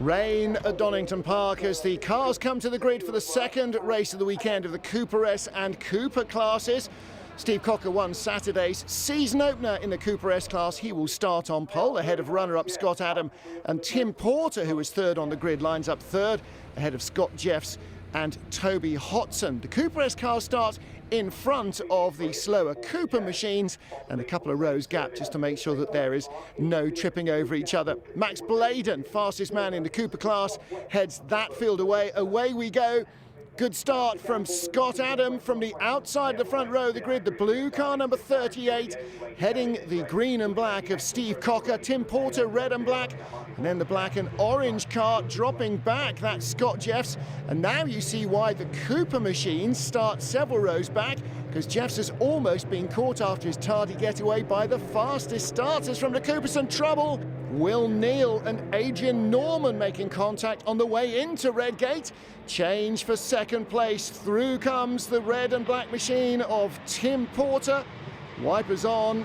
Rain at Donington Park as the cars come to the grid for the second race of the weekend of the Cooper S and Cooper classes. Steve Cocker won Saturday's season opener in the Cooper S class. He will start on pole ahead of runner-up Scott Adam, and Tim Porter, who was third on the grid, lines up third ahead of Scott Jeffs and Toby Hodson. The Cooper S car starts in front of the slower Cooper machines and a couple of rows gap just to make sure that there is no tripping over each other. Max Bladen, fastest man in the Cooper class, heads that field away. Away we go. Good start from Scott Adam from the outside of the front row of the grid. The blue car, number 38, heading the green and black of Steve Cocker. Tim Porter, red and black, and then the black and orange car dropping back. That's Scott Jeffs. And now you see why the Cooper machines start several rows back, because Jeffs has almost been caught after his tardy getaway by the fastest starters from the Cooper. Some trouble. Will Neal and Adrian Norman making contact on the way into Redgate. Change for second place. Through comes the red and black machine of Tim Porter. Wipers on.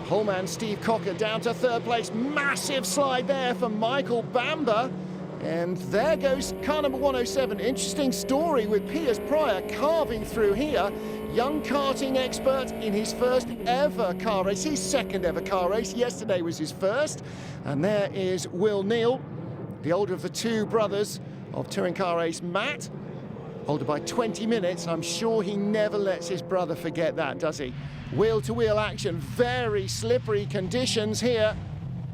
Poleman Steve Cocker down to third place. Massive slide there for Michael Bamber. And there goes car number 107. Interesting story with Piers Pryor carving through here. Young karting expert in his first ever car race, his second ever car race. Yesterday was his first. And there is Will Neal, the older of the two brothers of touring car race Matt. Older by 20 minutes. I'm sure he never lets his brother forget that, does he? Wheel-to-wheel action, very slippery conditions here.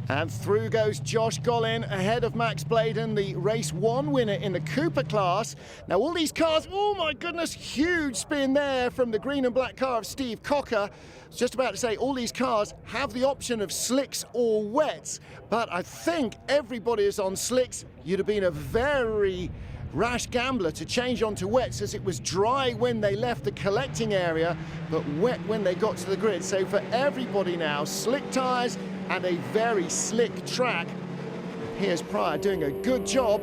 And through goes Josh Gollin ahead of Max Bladen, the race one winner in the Cooper class. Now all these cars, oh my goodness, huge spin there from the green and black car of Steve Cocker. I was just about to say all these cars have the option of slicks or wets, but I think everybody is on slicks. You'd have been a very rash gambler to change onto wets, as it was dry when they left the collecting area, but wet when they got to the grid. So for everybody now, slick tyres and a very slick track. Piers Pryor doing a good job.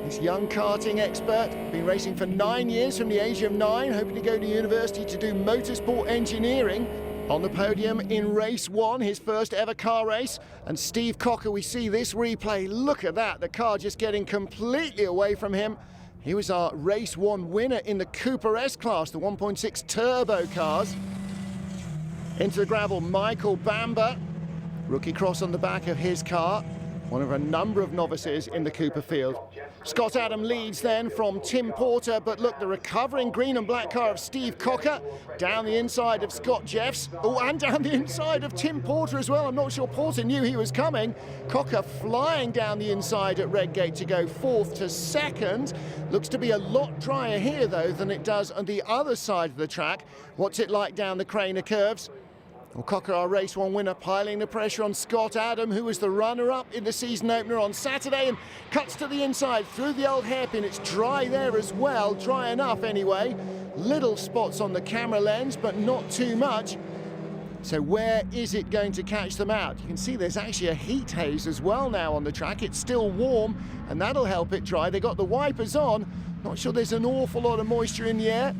This young karting expert, been racing for 9 years from the age of 9, hoping to go to university to do motorsport engineering. On the podium in race one, his first ever car race. And Steve Cocker, we see this replay. Look at that, the car just getting completely away from him. He was our race one winner in the Cooper S class, the 1.6 turbo cars. Into the gravel, Michael Bamber. Rookie cross on the back of his car. One of a number of novices in the Cooper field. Scott Adam leads then from Tim Porter, but look, the recovering green and black car of Steve Cocker down the inside of Scott Jeffs. Oh, and down the inside of Tim Porter as well. I'm not sure Porter knew he was coming. Cocker flying down the inside at Redgate to go fourth to second. Looks to be a lot drier here though than it does on the other side of the track. What's it like down the Craner curves? Well, Cocker, our race one winner, piling the pressure on Scott Adam, who was the runner-up in the season opener on Saturday, and cuts to the inside through the old hairpin. It's dry there as well, dry enough anyway. Little spots on the camera lens, but not too much. So where is it going to catch them out? You can see there's actually a heat haze as well now on the track. It's still warm, and that'll help it dry. They got the wipers on. Not sure there's an awful lot of moisture in the air.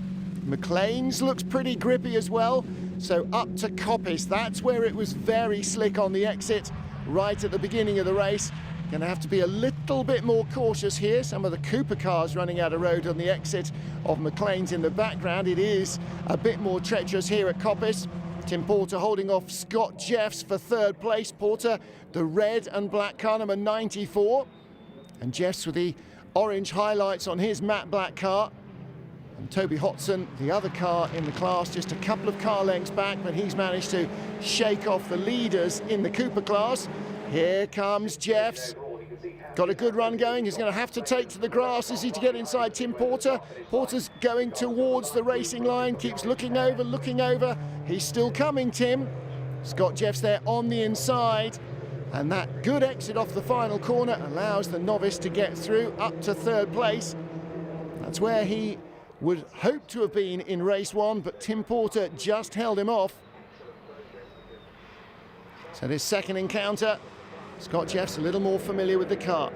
McLean's looks pretty grippy as well. So up to Coppice, that's where it was very slick on the exit right at the beginning of the race. Going to have to be a little bit more cautious here. Some of the Cooper cars running out of road on the exit of McLean's in the background. It is a bit more treacherous here at Coppice. Tim Porter holding off Scott Jeffs for third place. Porter, the red and black car, number 94. And Jeffs with the orange highlights on his matte black car. And Toby Hodson, the other car in the class, just a couple of car lengths back, but he's managed to shake off the leaders in the Cooper class. Here comes Jeffs. Got a good run going. He's going to have to take to the grass, is he, to get inside Tim Porter. Porter's going towards the racing line, keeps looking over. He's still coming, Tim. Scott Jeffs there on the inside. And that good exit off the final corner allows the novice to get through up to third place. That's where he would hope to have been in race one, but Tim Porter just held him off. So this second encounter, Scott Jeffs a little more familiar with the car.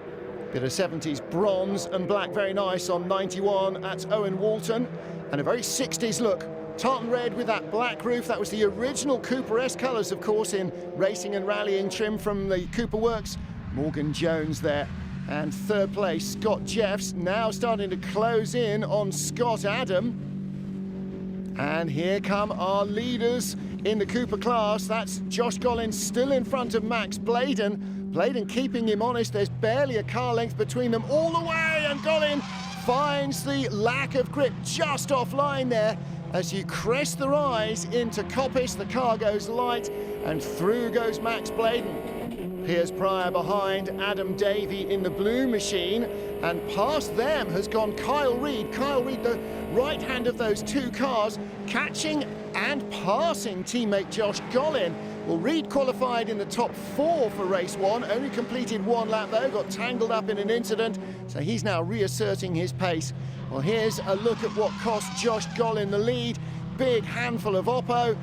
Bit of 70s bronze and black, very nice on 91 at Owen Walton, and a very 60s look. Tartan red with that black roof. That was the original Cooper S colours, of course, in racing and rallying trim from the Cooper Works Morgan Jones there. And third place, Scott Jeffs, now starting to close in on Scott Adam. And here come our leaders in the Cooper class. That's Josh Gollin still in front of Max Bladen. Bladen keeping him honest. There's barely a car length between them all the way, and Gollin finds the lack of grip just offline there. As you crest the rise into Coppice, the car goes light, and through goes Max Bladen. Piers Pryor behind, Adam Davey in the blue machine, and past them has gone Kyle Reid. Kyle Reid, the right hand of those two cars, catching and passing teammate Josh Gollin. Well, Reid qualified in the top 4 for race 1, only completed 1 lap though, got tangled up in an incident, so he's now reasserting his pace. Well, here's a look at what cost Josh Gollin the lead. Big handful of Oppo,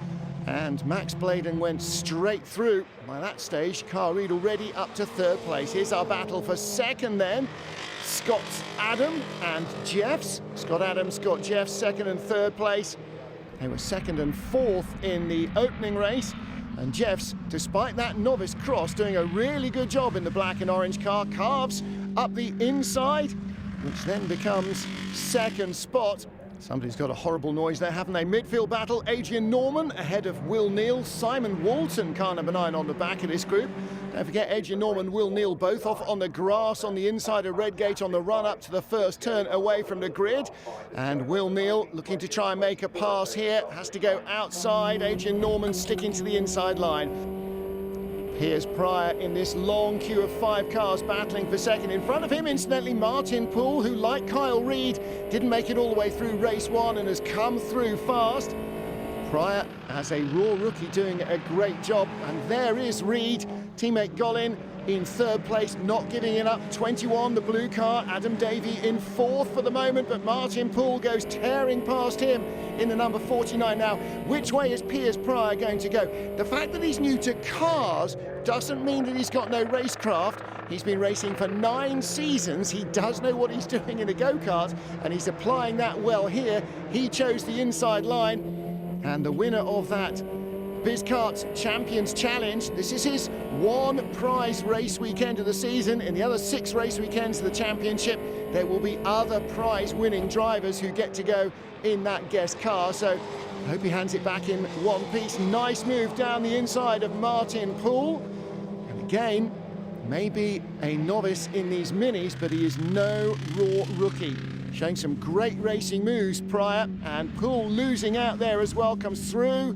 and Max Bladen went straight through. By that stage, Kyle Reid already up to third place. Here's our battle for second then. Scott Adam and Jeffs. Scott Adam, Scott Jeffs, second and third place. They were second and fourth in the opening race. And Jeffs, despite that novice cross, doing a really good job in the black and orange car, carves up the inside, which then becomes second spot. Somebody's got a horrible noise there, haven't they? Midfield battle, Adrian Norman ahead of Will Neal. Simon Walton, car number 9 on the back of this group. Don't forget Adrian Norman, Will Neal, both off on the grass on the inside of Redgate on the run up to the first turn away from the grid. And Will Neal looking to try and make a pass here, has to go outside. Adrian Norman sticking to the inside line. Piers Pryor in this long queue of 5 cars battling for second. In front of him, incidentally, Martin Poole, who, like Kyle Reid, didn't make it all the way through race 1 and has come through fast. Pryor, as a raw rookie, doing a great job. And there is Reid, teammate Gollin in third place, not giving it up. 21, the blue car. Adam Davey in fourth for the moment, but Martin Poole goes tearing past him in the number 49 now. Which way is Piers Pryor going to go? The fact that he's new to cars doesn't mean that he's got no racecraft. He's been racing for 9 seasons. He does know what he's doing in a go-kart, and he's applying that well here. He chose the inside line, and the winner of that BizKarts Champions Challenge, this is his 1 prize race weekend of the season. In the other 6 race weekends of the championship, there will be other prize winning drivers who get to go in that guest car. So I hope he hands it back in one piece. Nice move down the inside of Martin Poole. And again, maybe a novice in these minis, but he is no raw rookie. Showing some great racing moves, Pryor, and Poole losing out there as well. Comes through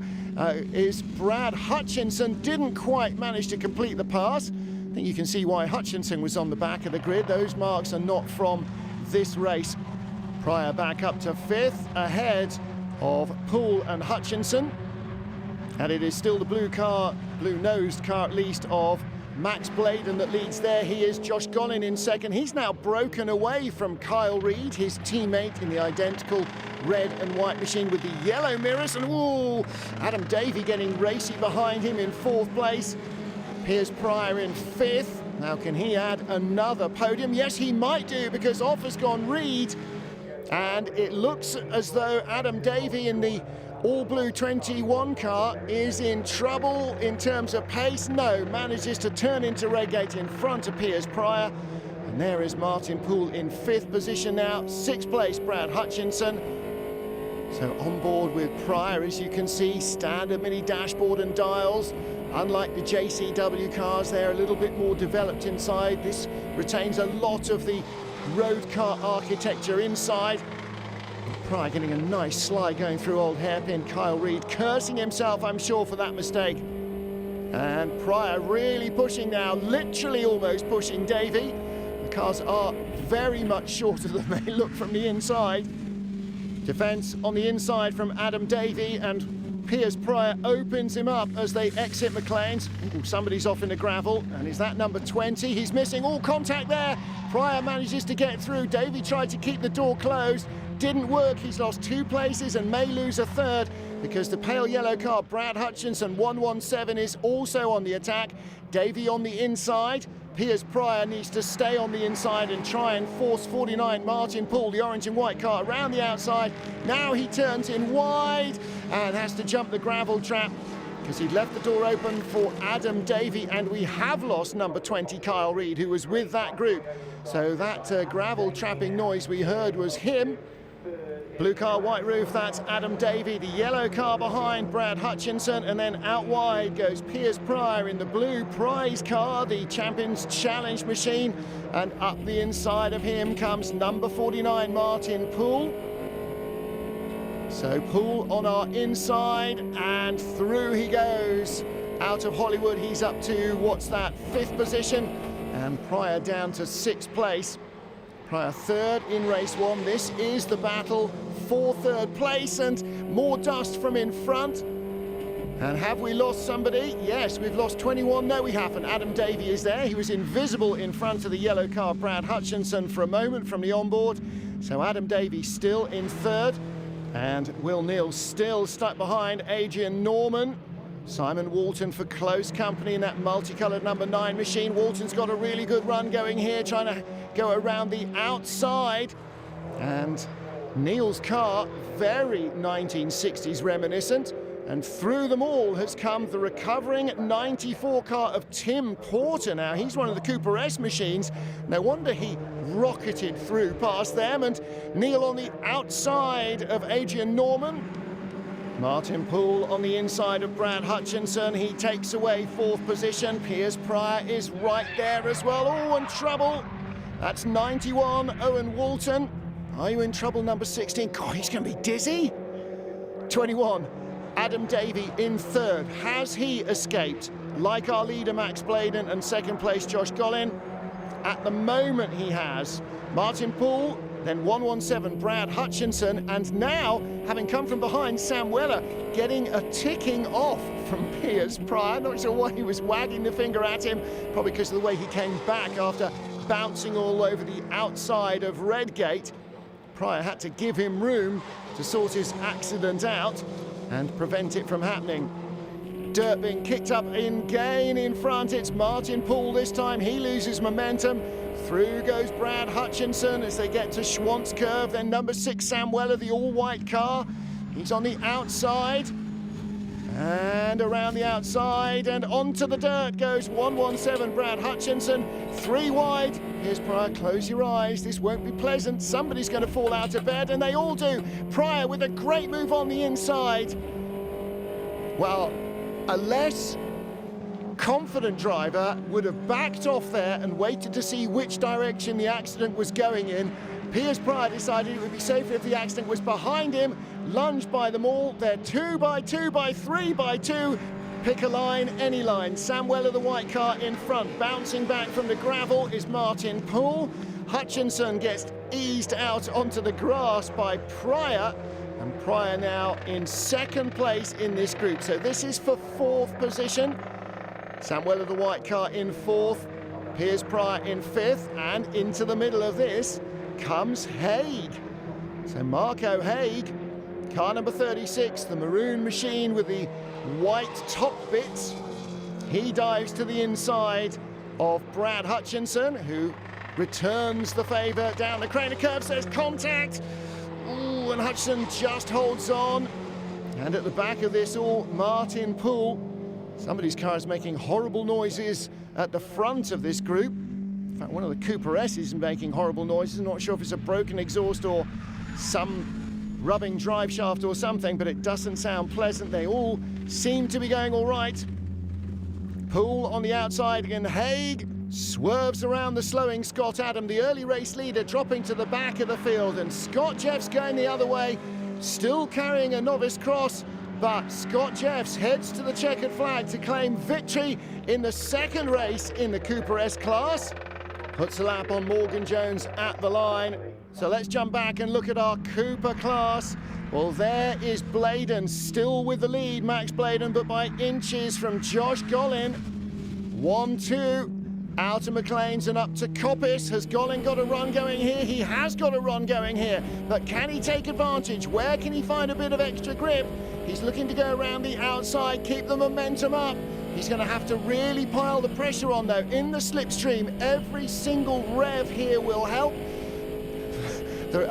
is Brad Hutchinson. Didn't quite manage to complete the pass. I think you can see why Hutchinson was on the back of the grid. Those marks are not from this race. Pryor back up to 5th, ahead of Poole and Hutchinson. And it is still the blue car, blue-nosed car at least, of Max Bladen that leads there. He is Josh Gollin in second. He's now broken away from Kyle Reid, his teammate in the identical red and white machine with the yellow mirrors. And ooh, Adam Davey getting racy behind him in 4th place. Piers Pryor in 5th. Now can he add another podium? Yes, he might do, because off has gone Reid. And it looks as though Adam Davey in the all-blue 21 car is in trouble in terms of pace. No, manages to turn into Redgate in front of Piers Pryor. And there is Martin Poole in 5th position now. 6th place, Brad Hutchinson. So on board with Pryor, as you can see, standard mini dashboard and dials. Unlike the JCW cars, they're a little bit more developed inside. This retains a lot of the road car architecture inside. Pryor getting a nice slide going through old hairpin. Kyle Reid cursing himself, I'm sure, for that mistake. And Pryor really pushing now, literally almost pushing Davey. The cars are very much shorter than they look from the inside. Defence on the inside from Adam Davey, and Piers Pryor opens him up as they exit McLean's. Ooh, somebody's off in the gravel, and is that number 20? He's missing all contact there. Pryor manages to get through. Davey tried to keep the door closed. Didn't work. He's lost 2 places and may lose a 3rd, because the pale yellow car, Brad Hutchinson, 117, is also on the attack. Davey on the inside. Piers Pryor needs to stay on the inside and try and force 49 Martin Poole, the orange and white car, around the outside. Now he turns in wide and has to jump the gravel trap. because he'd left the door open for Adam Davey, and we have lost number 20, Kyle Reid, who was with that group. So that gravel trapping noise we heard was him. Blue car, white roof, that's Adam Davey. The yellow car behind, Brad Hutchinson, and then out wide goes Piers Pryor in the blue prize car, the Champions Challenge machine, and up the inside of him comes number 49, Martin Poole. So Poole on our inside, and through he goes. Out of Hollywood, he's up to, what's that, 5th position, and Pryor down to 6th place. Pryor 3rd in race 1. This is the battle for 3rd place, and more dust from in front. And have we lost somebody? Yes, we've lost 21. No, we haven't. Adam Davey is there. He was invisible in front of the yellow car, Brad Hutchinson, for a moment from the onboard. So Adam Davey still in 3rd, and Will Neal still stuck behind Adrian Norman. Simon Walton for close company in that multicoloured number 9 machine. Walton's got a really good run going here, trying to go around the outside. And Neal's car, very 1960s reminiscent. And through them all has come the recovering 94 car of Tim Porter. Now, he's one of the Cooper S machines. No wonder he rocketed through past them. And Neal on the outside of Adrian Norman. Martin Poole on the inside of Brad Hutchinson. He takes away 4th position. Piers Pryor is right there as well. Oh, and trouble. That's 91, Owen Walton. Are you in trouble, number 16? God, he's going to be dizzy. 21, Adam Davey in 3rd. Has he escaped? Like our leader, Max Bladen, and 2nd place, Josh Gollin? At the moment, he has. Martin Poole, then 117, Brad Hutchinson, and now, having come from behind, Sam Weller getting a ticking off from Piers Pryor. Not sure why he was wagging the finger at him, probably because of the way he came back after bouncing all over the outside of Redgate. Pryor had to give him room to sort his accident out and prevent it from happening. Dirt being kicked up in gain in front. It's Martin Poole this time. He loses momentum. Through goes Brad Hutchinson as they get to Schwantz Curve. Then number 6, Sam Weller, the all-white car. He's on the outside. And around the outside and onto the dirt goes 117, Brad Hutchinson. 3 wide. Here's Pryor, close your eyes. This won't be pleasant. Somebody's going to fall out of bed, and they all do. Pryor with a great move on the inside. Well, a less confident driver would have backed off there and waited to see which direction the accident was going in. Piers Pryor decided it would be safer if the accident was behind him, lunged by them all. They're 2 by 2 by 3 by 2. Pick a line, any line. Sam Weller, the white car in front. Bouncing back from the gravel is Martin Poole. Hutchinson gets eased out onto the grass by Pryor. And Pryor now in 2nd place in this group. So this is for 4th position. Sam Weller, the white car, in 4th. Piers Pryor in 5th. And into the middle of this comes Haig. So Marco Haig, car number 36, the maroon machine with the white top bits. He dives to the inside of Brad Hutchinson, who returns the favour down the Craner curve. Says contact. Ooh, and Hutchinson just holds on. And at the back of this all, Martin Poole. Somebody's car is making horrible noises at the front of this group. In fact, one of the Cooper S is making horrible noises. I'm not sure if it's a broken exhaust or some rubbing drive shaft or something, but it doesn't sound pleasant. They all seem to be going all right. Poole on the outside again. Haig swerves around the slowing Scott Adam, the early race leader, dropping to the back of the field, and Scott Jeffs going the other way, still carrying a novice cross, but Scott Jeffs heads to the checkered flag to claim victory in the 2nd race in the Cooper S class. Puts a lap on Morgan Jones at the line. So let's jump back and look at our Cooper class. Well, there is Bladen, still with the lead, Max Bladen, but by inches from Josh Gollin. 1-2. Out of McLean's and up to Coppice. Has Gollin got a run going here? He has got a run going here, but can he take advantage? Where can he find a bit of extra grip? He's looking to go around the outside, keep the momentum up. He's going to have to really pile the pressure on, though. In the slipstream, every single rev here will help. The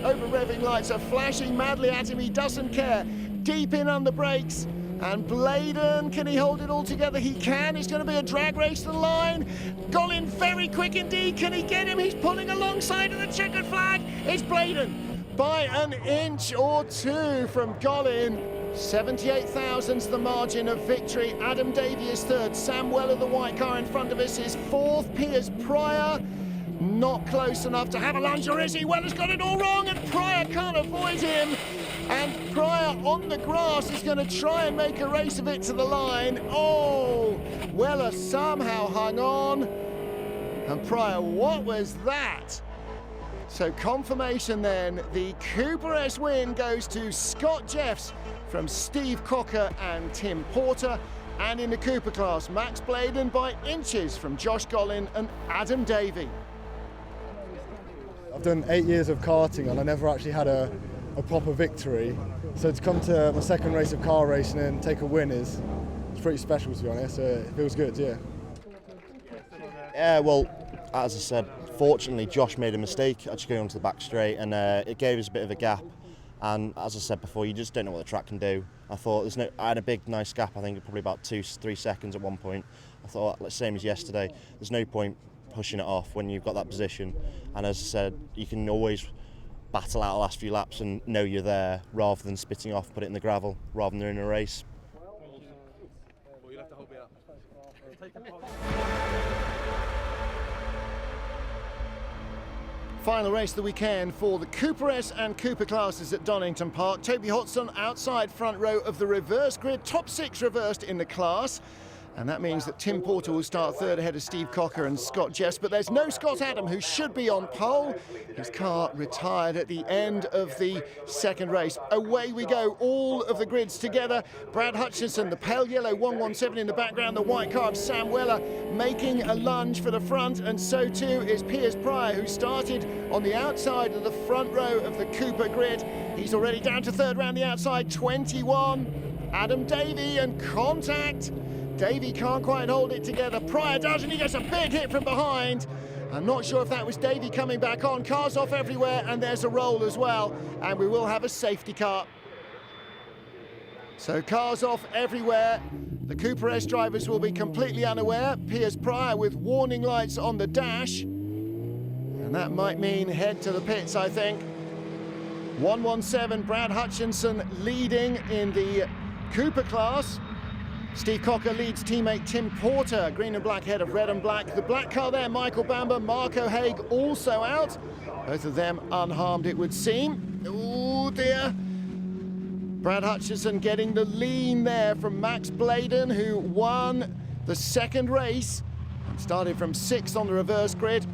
over-revving lights are flashing madly at him. He doesn't care. Deep in on the brakes. And Bladen, can he hold it all together? He can. It's going to be a drag race to the line. Gollin very quick indeed. Can he get him? He's pulling alongside of the checkered flag. It's Bladen by an inch or two from Gollin. 78 thousandths the margin of victory. Adam Davey is third. Sam Weller, the white car in front of us, is fourth. Piers Pryor, not close enough to have a lunge, or is he? Weller's got it all wrong, and Pryor can't avoid him. And Pryor on the grass is going to try and make a race of it to the line. Oh, Weller somehow hung on. And Pryor, what was that? So confirmation then, the Cooper S win goes to Scott Jeffs from Steve Cocker and Tim Porter. And in the Cooper class, Max Bladen by inches from Josh Gollin and Adam Davey. I've done 8 years of karting and I never actually had a proper victory. So to come to my second race of car racing and take a win is pretty special, to be honest. It feels good, yeah. Yeah, well, as I said, fortunately Josh made a mistake actually going onto the back straight, and it gave us a bit of a gap. And as I said before, you just don't know what the track can do. I thought I had a big nice gap, I think probably about 2-3 seconds at one point. I thought, same as yesterday, there's no point pushing it off when you've got that position. And as I said, you can always battle out the last few laps and know you're there, rather than spitting off, put it in the gravel, rather than in a race. Final race of the weekend for the Cooper S and Cooper classes at Donington Park. Toby Hodgson outside front row of the reverse grid, top 6 reversed in the class. And that means that Tim Porter will start third ahead of Steve Cocker and Scott Jeffs. But there's no Scott Adam, who should be on pole. His car retired at the end of the second race. Away we go, all of the grids together. Brad Hutchinson, the pale yellow 117 in the background, the white car of Sam Weller making a lunge for the front. And so too is Piers Pryor, who started on the outside of the front row of the Cooper grid. He's already down to third round the outside, 21. Adam Davey, and contact. Davey can't quite hold it together. Pryor does, and he gets a big hit from behind. I'm not sure if that was Davey coming back on. Cars off everywhere, and there's a roll as well. And we will have a safety car. So cars off everywhere. The Cooper S drivers will be completely unaware. Piers Pryor with warning lights on the dash. And that might mean head to the pits, I think. 117, Brad Hutchinson leading in the Cooper class. Steve Cocker leads teammate Tim Porter, green and black head of red and black. The black car there, Michael Bamber, Marco Haig also out. Both of them unharmed, it would seem. Oh dear. Brad Hutchinson getting the lean there from Max Bladen, who won the second race and started from 6th on the reverse grid.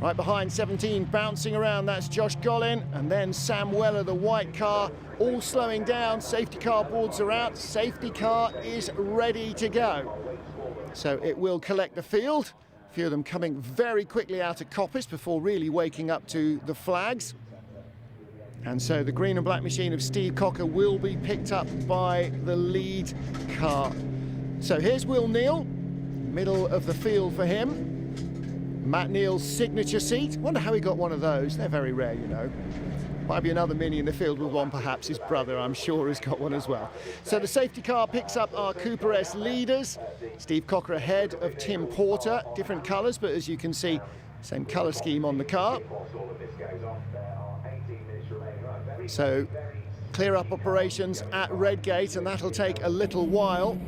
Right behind 17, bouncing around, that's Josh Gollin, and then Sam Weller, the white car, all slowing down. Safety car boards are out. Safety car is ready to go. So it will collect the field. A few of them coming very quickly out of coppice before really waking up to the flags. And so the green and black machine of Steve Cocker will be picked up by the lead car. So here's Will Neal, middle of the field for him. Matt Neal's signature seat. Wonder how he got one of those. They're very rare, you know. Might be another Mini in the field with one, perhaps his brother, I'm sure, has got one as well. So the safety car picks up our Cooper S leaders. Steve Cocker ahead of Tim Porter. Different colours, but as you can see, same colour scheme on the car. So clear up operations at Redgate, and that'll take a little while.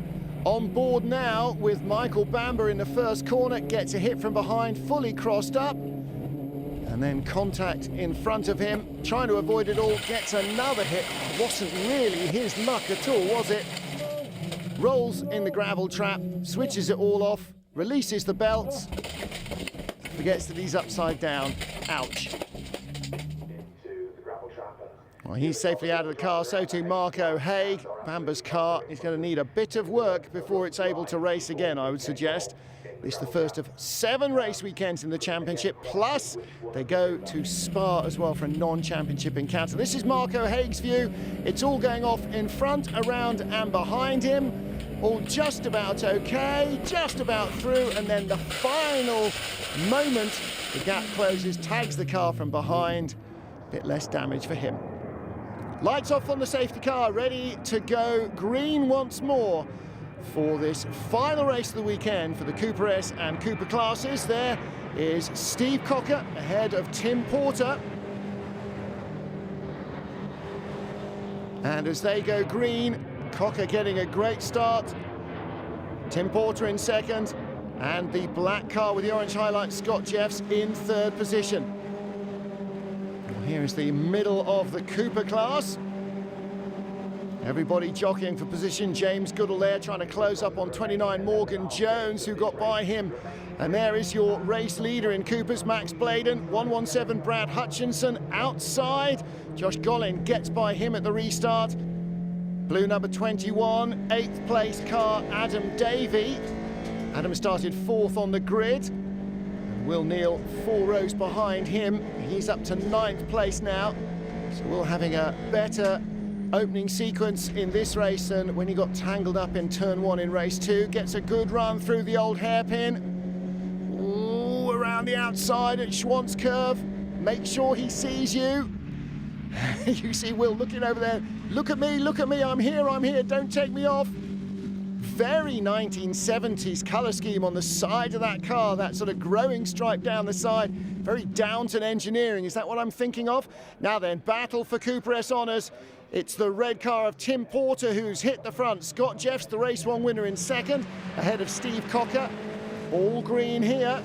On board now with Michael Bamber in the first corner, gets a hit from behind, fully crossed up. And then contact in front of him, trying to avoid it all, gets another hit. Wasn't really his luck at all, was it? Rolls in the gravel trap, switches it all off, releases the belts, forgets that he's upside down. Ouch. Well, he's safely out of the car, so too Marco Haig. Bamber's car is going to need a bit of work before it's able to race again, I would suggest. This is the first of 7 race weekends in the championship, plus they go to Spa as well for a non-championship encounter. This is Marco Haig's view. It's all going off in front, around and behind him. All just about okay, just about through, and then the final moment, the gap closes, tags the car from behind. A bit less damage for him. Lights off on the safety car, ready to go green once more for this final race of the weekend for the Cooper S and Cooper classes. There is Steve Cocker ahead of Tim Porter. And as they go green, Cocker getting a great start. Tim Porter in second, and the black car with the orange highlights, Scott Jeffs, in third position. Well, here is the middle of the Cooper class. Everybody jockeying for position. James Goodall there trying to close up on 29 Morgan Jones, who got by him. And there is your race leader in Coopers, Max Bladen. 117 Brad Hutchinson outside. Josh Gollin gets by him at the restart. Blue number 21, 8th place car, Adam Davey. Adam started 4th on the grid. Will Neal 4 rows behind him. He's up to 9th place now. So Will having a better opening sequence in this race than when he got tangled up in turn 1 in race 2. Gets a good run through the old hairpin. Ooh, around the outside at Schwantz curve. Make sure he sees you. You see Will looking over there. Look at me, I'm here, don't take me off. Very 1970s colour scheme on the side of that car, that sort of growing stripe down the side. Very Downton engineering, is that what I'm thinking of? Now then, battle for Cooper S honours. It's the red car of Tim Porter who's hit the front. Scott Jeffs, the race 1 winner, in second, ahead of Steve Cocker. All green here.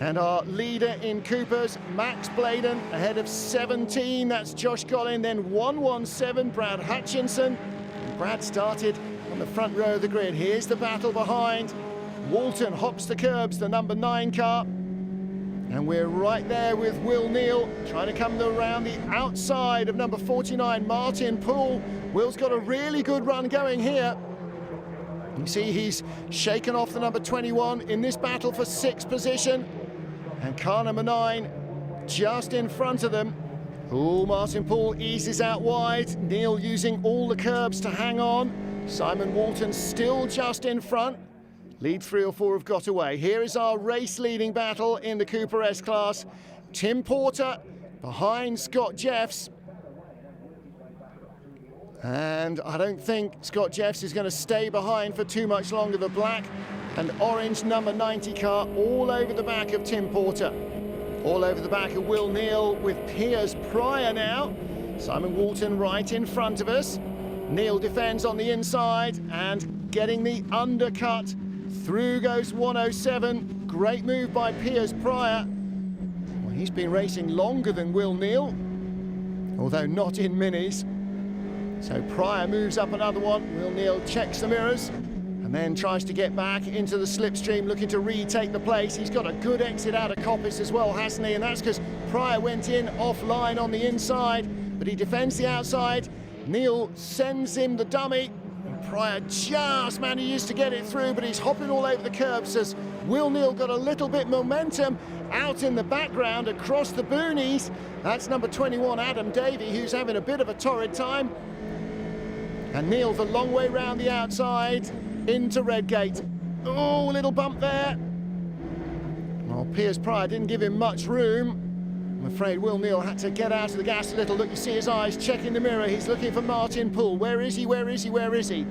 And our leader in Coopers, Max Bladen, ahead of 17. That's Josh Gollin. Then 117, Brad Hutchinson. And Brad started on the front row of the grid. Here's the battle behind. Walton hops the curbs, the number 9 car. And we're right there with Will Neal, trying to come around the outside of number 49, Martin Poole. Will's got a really good run going here. You see he's shaken off the number 21 in this battle for 6th position. And car number 9 just in front of them. Oh, Martin Poole eases out wide. Neal using all the curbs to hang on. Simon Walton still just in front. Lead 3 or 4 have got away. Here is our race-leading battle in the Cooper S class. Tim Porter behind Scott Jeffs. And I don't think Scott Jeffs is going to stay behind for too much longer. The black and orange number 90 car all over the back of Tim Porter. All over the back of Will Neal with Piers Pryor now. Simon Walton right in front of us. Neal defends on the inside and getting the undercut. Through goes 107. Great move by Piers Pryor. Well, he's been racing longer than Will Neal, although not in minis. So Pryor moves up another one. Will Neal checks the mirrors and then tries to get back into the slipstream, looking to retake the place. He's got a good exit out of Coppice as well, hasn't he? And that's because Pryor went in offline on the inside, but he defends the outside. Neal sends him the dummy. And Pryor just manages to get it through, but he's hopping all over the curbs as Will Neal got a little bit momentum out in the background across the boonies. That's number 21, Adam Davey, who's having a bit of a torrid time. And Neal the long way round the outside into Redgate. Oh, a little bump there. Well, Piers Pryor didn't give him much room. I'm afraid Will Neal had to get out of the gas a little. Look, you see his eyes checking the mirror. He's looking for Martin Poole. Where is he? Where is he? Where is he?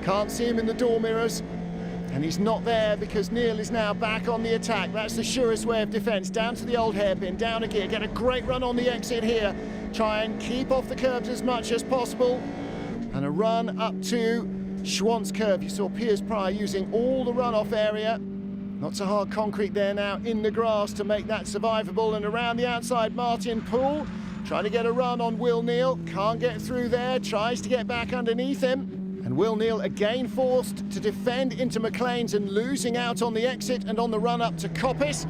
Can't see him in the door mirrors. And he's not there because Neal is now back on the attack. That's the surest way of defence. Down to the old hairpin, down a gear. Get a great run on the exit here. Try and keep off the curbs as much as possible. And a run up to Schwantz curve. You saw Piers Pryor using all the runoff area. Not so hard concrete there now in the grass to make that survivable. And around the outside, Martin Poole trying to get a run on Will Neal. Can't get through there, tries to get back underneath him. And Will Neal again forced to defend into McLean's and losing out on the exit and on the run up to Coppice.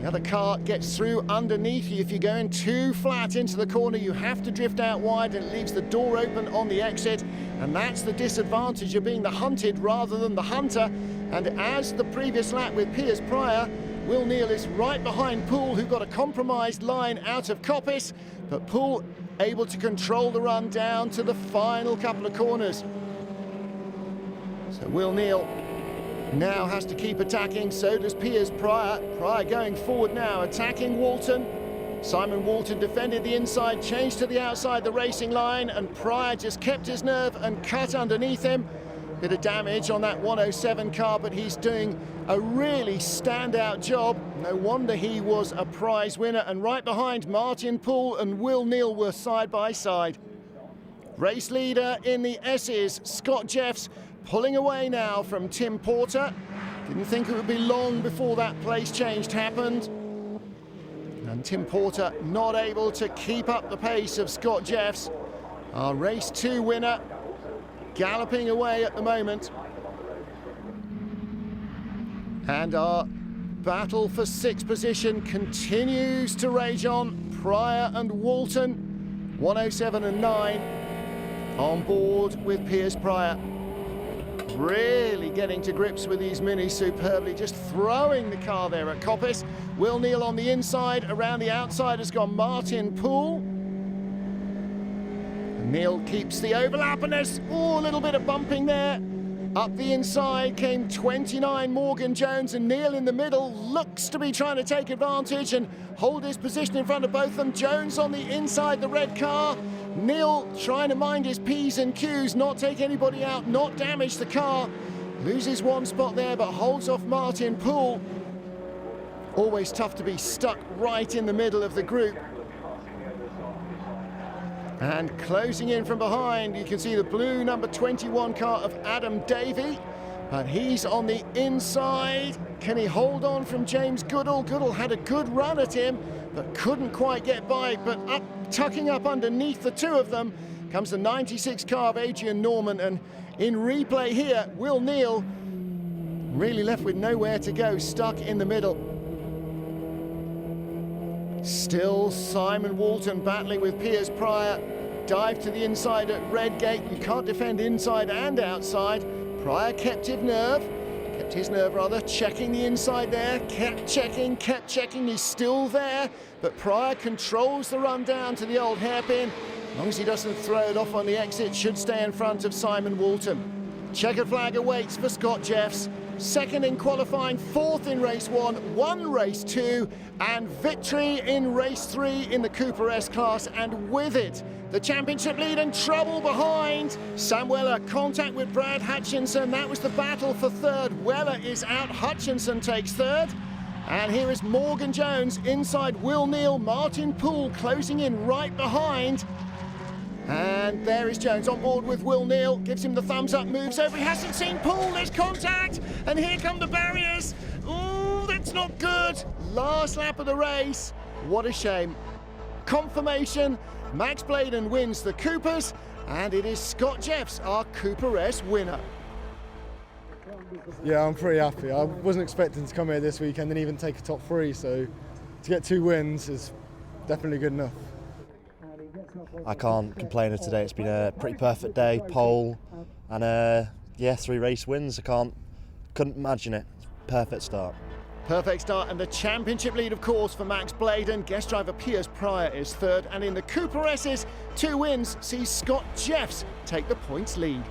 The other car gets through underneath you. If you're going too flat into the corner, you have to drift out wide, and it leaves the door open on the exit. And that's the disadvantage of being the hunted rather than the hunter. And as the previous lap with Piers Pryor, Will Neal is right behind Poole, who got a compromised line out of Coppice. But Poole able to control the run down to the final couple of corners. So Will Neal now has to keep attacking, so does Piers Pryor. Pryor going forward now, attacking Walton. Simon Walton defended the inside, changed to the outside the racing line, and Pryor just kept his nerve and cut underneath him. Bit of damage on that 107 car, but he's doing a really standout job. No wonder he was a prize winner. And right behind, Martin Poole and Will Neal were side by side. Race leader in the S's, Scott Jeffs, pulling away now from Tim Porter. Didn't think it would be long before that place change happened. And Tim Porter not able to keep up the pace of Scott Jeffs. Our race 2 winner, galloping away at the moment. And our battle for 6th position continues to rage on. Pryor and Walton, 107 and 9, on board with Piers Pryor. Really getting to grips with these minis superbly, just throwing the car there at Coppice. Will Neal on the inside, around the outside has gone Martin Poole. Neal keeps the overlap, and there's a little bit of bumping there. Up the inside came 29 Morgan Jones, and Neal in the middle looks to be trying to take advantage and hold his position in front of both of them. Jones on the inside the red car. Neal trying to mind his P's and Q's, not take anybody out, not damage the car. Loses one spot there, but holds off Martin Poole. Always tough to be stuck right in the middle of the group. And closing in from behind, you can see the blue number 21 car of Adam Davey, but he's on the inside. Can he hold on from James Goodall? Goodall had a good run at him, but couldn't quite get by. But up, tucking up underneath the two of them comes the 96 car of Adrian Norman, and in replay here, Will Neal really left with nowhere to go, stuck in the middle. Still Simon Walton battling with Piers Pryor. Dive to the inside at Redgate. You can't defend inside and outside. Pryor kept his nerve, checking the inside there. Kept checking, he's still there. But Pryor controls the run down to the old hairpin. As long as he doesn't throw it off on the exit, should stay in front of Simon Walton. Checkered flag awaits for Scott Jeffs. 2nd in qualifying, 4th in race 1, 1 race 2, and victory in race 3 in the Cooper S class, and with it, the championship lead and trouble behind. Sam Weller, contact with Brad Hutchinson. That was the battle for 3rd. Weller is out, Hutchinson takes 3rd. And here is Morgan Jones inside Will Neal, Martin Poole closing in right behind. And there is Jones on board with Will Neal, gives him the thumbs up, moves over, he hasn't seen Poole, there's contact, and here come the barriers. Ooh, that's not good. Last lap of the race, what a shame. Confirmation, Max Bladen wins the Coopers, and it is Scott Jeffs, our Cooper S winner. Yeah, I'm pretty happy. I wasn't expecting to come here this weekend and even take a top 3, so to get 2 wins is definitely good enough. I can't complain of today. It's been a pretty perfect day, pole, and 3 race wins. Couldn't imagine it. Perfect start. Perfect start, and the championship lead, of course, for Max Bladen. Guest driver Piers Pryor is 3rd, and in the Cooper S's, 2 wins sees Scott Jeffs take the points lead.